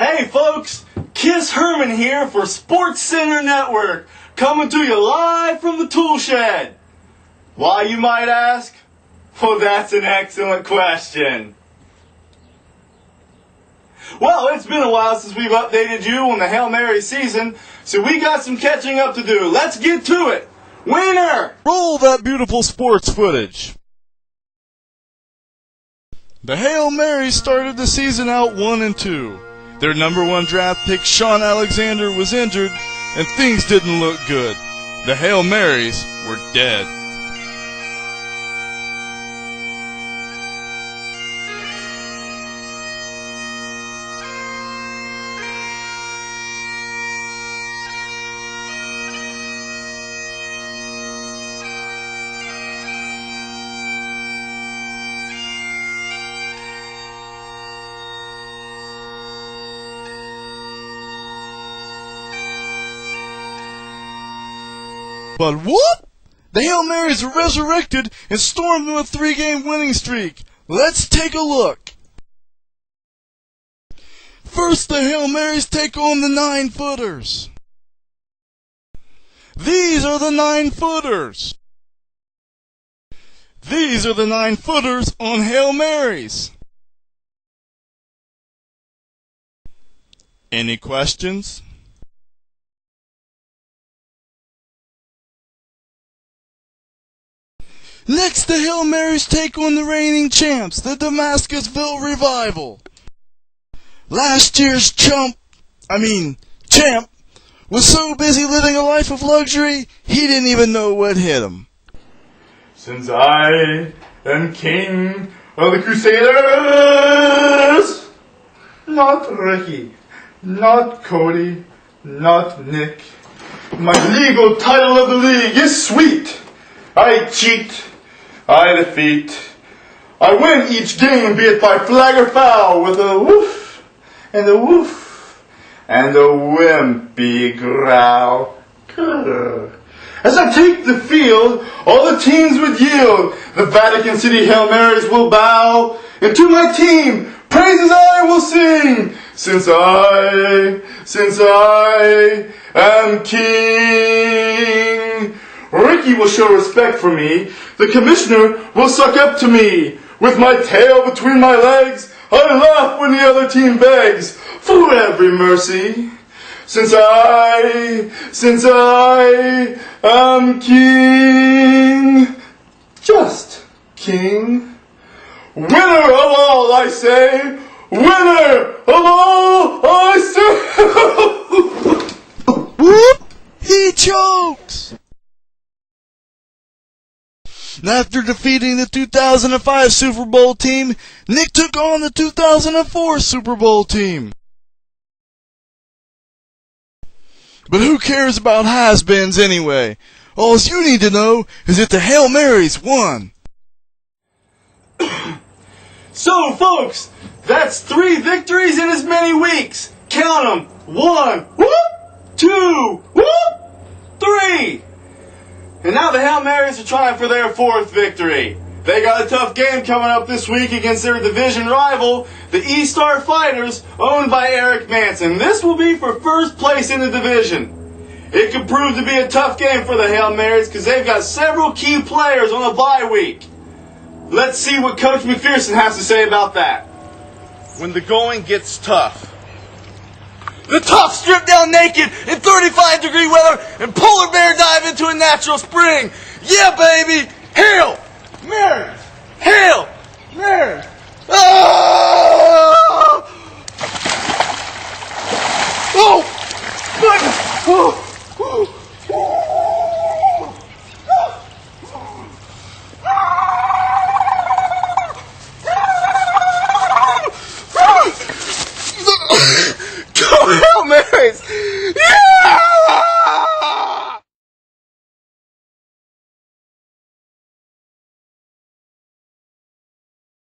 Hey folks, Kiss Herman here for Sports Center Network, coming to you live from the tool shed. Why, you might ask? Well, that's an excellent question. Well, it's been a while since we've updated you on the Hail Mary season, so we got some catching up to do. Let's get to it. Winner! Roll that beautiful sports footage. The Hail Marys started the season out 1-2. Their number one draft pick, Sean Alexander, was injured, and things didn't look good. The Hail Marys were dead. But whoop! The Hail Marys are resurrected and stormed into a 3-game winning streak. Let's take a look. First, the Hail Marys take on the 9-footers. These are the 9-footers. These are the 9-footers on Hail Marys. Any questions? Next, the Hail Marys take on the reigning champs, the Damascusville Revival. Last year's champ, was so busy living a life of luxury, he didn't even know what hit him. Since I am king of the Crusaders, not Ricky, not Cody, not Nick, my legal title of the league is sweet. I cheat, I defeat, I win each game, be it by flag or foul, with a woof, and a woof, and a wimpy growl. As I take the field, all the teams would yield. The Vatican City Hail Marys will bow, and to my team, praises I will sing, since I am king. Ricky will show respect for me. The commissioner will suck up to me. With my tail between my legs, I laugh when the other team begs for every mercy. Since I am king, just king. Winner of all, I say. Winner of all, I say. Whoop! He chokes! After defeating the 2005 Super Bowl team, Nick took on the 2004 Super Bowl team. But who cares about has-beens anyway? All you need to know is that the Hail Marys won. So, folks, that's 3 victories in as many weeks. Count them. 1, whoop, 2, whoop, 3. And now the Hail Marys are trying for their 4th victory. They got a tough game coming up this week against their division rival, the E-Star Fighters, owned by Eric Manson. This will be for first place in the division. It could prove to be a tough game for the Hail Marys because they've got several key players on a bye week. Let's see what Coach McPherson has to say about that. When the going gets tough, The tough strip down naked in 35-degree weather and polar bear dive into a natural spring. Yeah, baby! Hail Marys! Hail